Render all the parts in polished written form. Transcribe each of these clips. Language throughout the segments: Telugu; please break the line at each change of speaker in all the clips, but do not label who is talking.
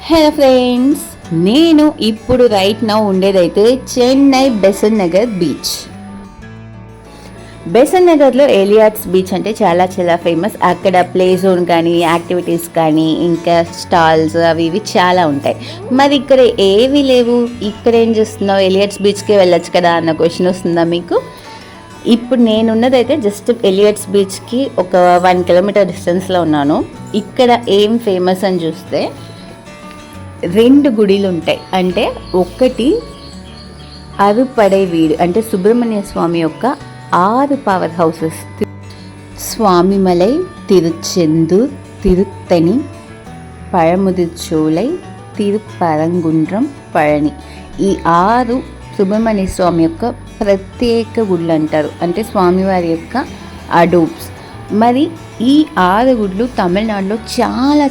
హలో ఫ్రెండ్స్, నేను ఇప్పుడు రైట్ నౌ ఉండేదైతే చెన్నై బెసన్ నగర్ బీచ్. బెసన్ నగర్లో ఎలియాట్స్ బీచ్ అంటే చాలా ఫేమస్. అక్కడ ప్లే జోన్ కానీ యాక్టివిటీస్ కానీ ఇంకా స్టాల్స్ అవి ఇవి చాలా ఉంటాయి. మరి ఇక్కడ ఏవి లేవు, ఇక్కడ ఏం చేస్తున్నావు, ఎలియాట్స్ బీచ్కే వెళ్ళొచ్చు కదా అన్న క్వశ్చన్ వస్తుందా మీకు? ఇప్పుడు నేనున్నదైతే జస్ట్ ఎలియట్స్ బీచ్కి ఒక 1 కిలోమీటర్ డిస్టెన్స్లో ఉన్నాను. ఇక్కడ ఏం ఫేమస్ అని చూస్తే 2 గుడిలు ఉంటాయి. అంటే ఒకటి అరుపడై వీడు అంటే సుబ్రహ్మణ్య స్వామి యొక్క 6 పవర్ హౌసెస్, స్వామిమలై, తిరుచెందూర్, తిరుత్తని, పழముదిర్చోలై, తిరుపరంగుండ్రం, పళని, ఈ 6 సుబ్రహ్మణ్య స్వామి యొక్క ప్రత్యేక గుళ్ళు అంటారు. అంటే స్వామివారి యొక్క అడోబ్స్. మరి ఈ 6 గుడులు తమిళనాడులో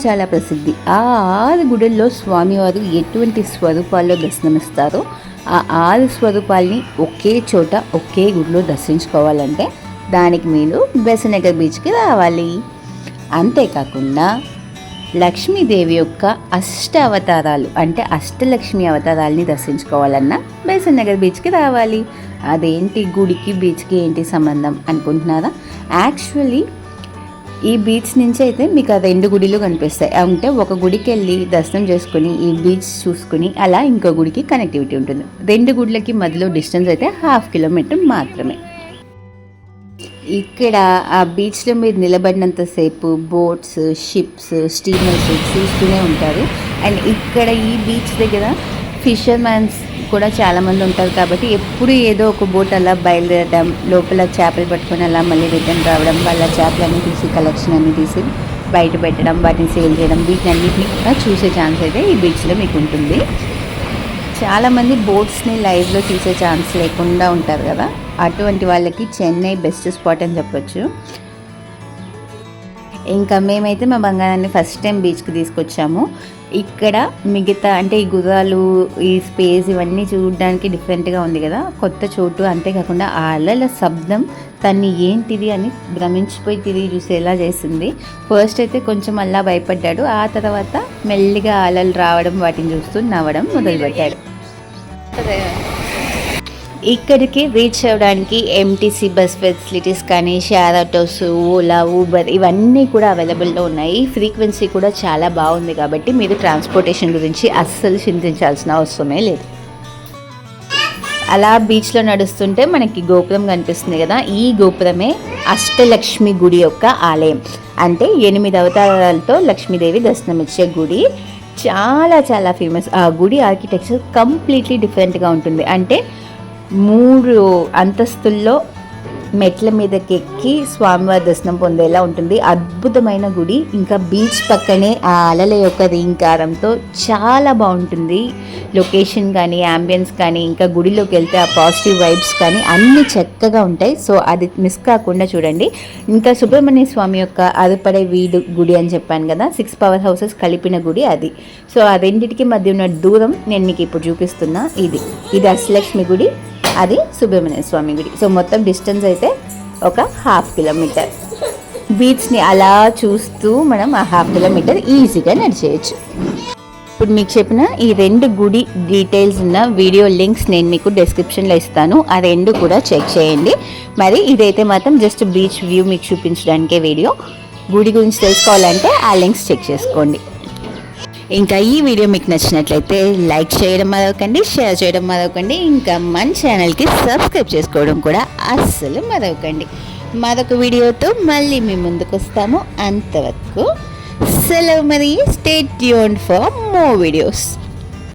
చాలా ప్రసిద్ధి. ఆ 6 గుడుల్లో స్వామివారు ఎటువంటి స్వరూపాల్లో దర్శనమిస్తారో ఆ 6 స్వరూపాలని ఒకే చోట ఒకే గుడిలో దర్శించుకోవాలంటే దానికి మీరు బెసన్ నగర్ బీచ్కి రావాలి. అంతేకాకుండా లక్ష్మీదేవి యొక్క అవతారాలు అంటే అష్టలక్ష్మి అవతారాలని దర్శించుకోవాలన్నా బెసన్ నగర్ బీచ్కి రావాలి. అదేంటి గుడికి బీచ్కి ఏంటి సంబంధం అనుకుంటున్నారా? యాక్చువల్లీ ఈ బీచ్ నుంచి అయితే మీకు ఆ 2 గుడిలు కనిపిస్తాయి. అంటే ఒక గుడికి వెళ్ళి దర్శనం చేసుకుని ఈ బీచ్ చూసుకుని అలా ఇంకో గుడికి కనెక్టివిటీ ఉంటుంది. 2 గుడిలకి మధ్యలో డిస్టెన్స్ అయితే 1/2 కిలోమీటర్ మాత్రమే. ఇక్కడ ఆ బీచ్లో మీరు నిలబడినంతసేపు బోట్స్, షిప్స్, స్టీమర్స్ చూస్తూనే ఉంటారు. అండ్ ఇక్కడ ఈ బీచ్ దగ్గర ఫిషర్మ్యాన్స్ కూడా చాలామంది ఉంటారు. కాబట్టి ఎప్పుడు ఏదో ఒక బోట్ అలా బయలుదేరడం, లోపల చేపలు పట్టుకొని అలా మళ్ళీ రిటర్న్ రావడం, వాళ్ళ చేపలన్నీ తీసి కలెక్షన్ అన్నీ తీసి బయట పెట్టడం, వాటిని సేల్ చేయడం, వీటిని అన్నింటినీ కూడా చూసే ఛాన్స్ అయితే ఈ బీచ్లో మీకు ఉంటుంది. చాలామంది బోట్స్ని లైవ్లో చూసే ఛాన్స్ లేకుండా ఉంటారు కదా, అటువంటి వాళ్ళకి చెన్నై బెస్ట్ స్పాట్ అని చెప్పొచ్చు. ఇంకా మేమైతే మా బంగారాన్ని ఫస్ట్ టైం బీచ్కి తీసుకొచ్చాము. ఇక్కడ మిగతా అంటే ఈ గుర్రాలు, ఈ స్పేస్ ఇవన్నీ చూడడానికి డిఫరెంట్గా ఉంది కదా, కొత్త చోటు. అంతేకాకుండా ఆ అలల శబ్దం తన్ని ఏంటిది అని భ్రమించిపోయి తిరిగి చూసేలా చేసింది. ఫస్ట్ అయితే కొంచెం అలా భయపడ్డాడు, ఆ తర్వాత మెల్లిగా అలలు రావడం వాటిని చూస్తూ నవ్వడం మొదలుపెట్టాడు. ఇక్కడికి రీచ్ అవ్వడానికి ఎంటీసీ బస్ ఫెసిలిటీస్ కానీ షేర్ ఆటోస్, ఓలా, ఊబర్ ఇవన్నీ కూడా అవైలబుల్లో ఉన్నాయి. ఫ్రీక్వెన్సీ కూడా చాలా బాగుంది కాబట్టి మీరు ట్రాన్స్పోర్టేషన్ గురించి అస్సలు చింతించాల్సిన అవసరమే లేదు. అలా బీచ్లో నడుస్తుంటే మనకి గోపురం కనిపిస్తుంది కదా, ఈ గోపురమే అష్టలక్ష్మి గుడి యొక్క ఆలయం. అంటే 8 అవతారాలతో లక్ష్మీదేవి దర్శనమిచ్చే గుడి. చాలా ఫేమస్. ఆ గుడి ఆర్కిటెక్చర్ కంప్లీట్లీ డిఫరెంట్గా ఉంటుంది. అంటే 3 అంతస్తుల్లో మెట్ల మీదకి ఎక్కి స్వామివారి దర్శనం పొందేలా ఉంటుంది. అద్భుతమైన గుడి. ఇంకా బీచ్ పక్కనే ఆ అలల యొక్క రీంకారంతో చాలా బాగుంటుంది లొకేషన్ కానీ, యాంబియన్స్ కానీ, ఇంకా గుడిలోకి వెళ్తే ఆ పాజిటివ్ వైబ్స్ కానీ అన్నీ చక్కగా ఉంటాయి. సో అది మిస్ కాకుండా చూడండి. ఇంకా సుబ్రహ్మణ్య స్వామి యొక్క అరుపడై వీడు గుడి అని చెప్పాను కదా, 6 పవర్ హౌసెస్ కలిపిన గుడి అది. సో ఆ రెండింటికి మధ్య ఉన్న దూరం నేను మీకు ఇప్పుడు చూపిస్తున్నా. ఇది అష్టలక్ష్మి గుడి, అది సుబ్రహ్మణ్య స్వామి గుడి. సో మొత్తం డిస్టెన్స్ అయితే ఒక 1/2 కిలోమీటర్. బీచ్ని అలా చూస్తూ మనం ఆ 1/2 కిలోమీటర్ ఈజీగా నడిచేయచ్చు. ఇప్పుడు మీకు చెప్పిన ఈ 2 గుడి డీటెయిల్స్ ఉన్న వీడియో లింక్స్ నేను మీకు డిస్క్రిప్షన్లో ఇస్తాను. ఆ 2 కూడా చెక్ చేయండి. మరి ఇదైతే మాత్రం జస్ట్ బీచ్ వ్యూ మీకు చూపించడానికే వీడియో. గుడి గురించి తెలుసుకోవాలంటే ఆ లింక్స్ చెక్ చేసుకోండి. ఇంకా ఈ వీడియో మీకు నచ్చినట్లయితే లైక్ చేయడం మరవకండి, షేర్ చేయడం మరవకండి, ఇంకా మన ఛానల్కి సబ్స్క్రైబ్ చేసుకోవడం కూడా అస్సలు మరవకండి. మరొక వీడియోతో మళ్ళీ మీ ముందుకు వస్తాము. అంతవరకు సెలవు. మరి stay tuned for more videos.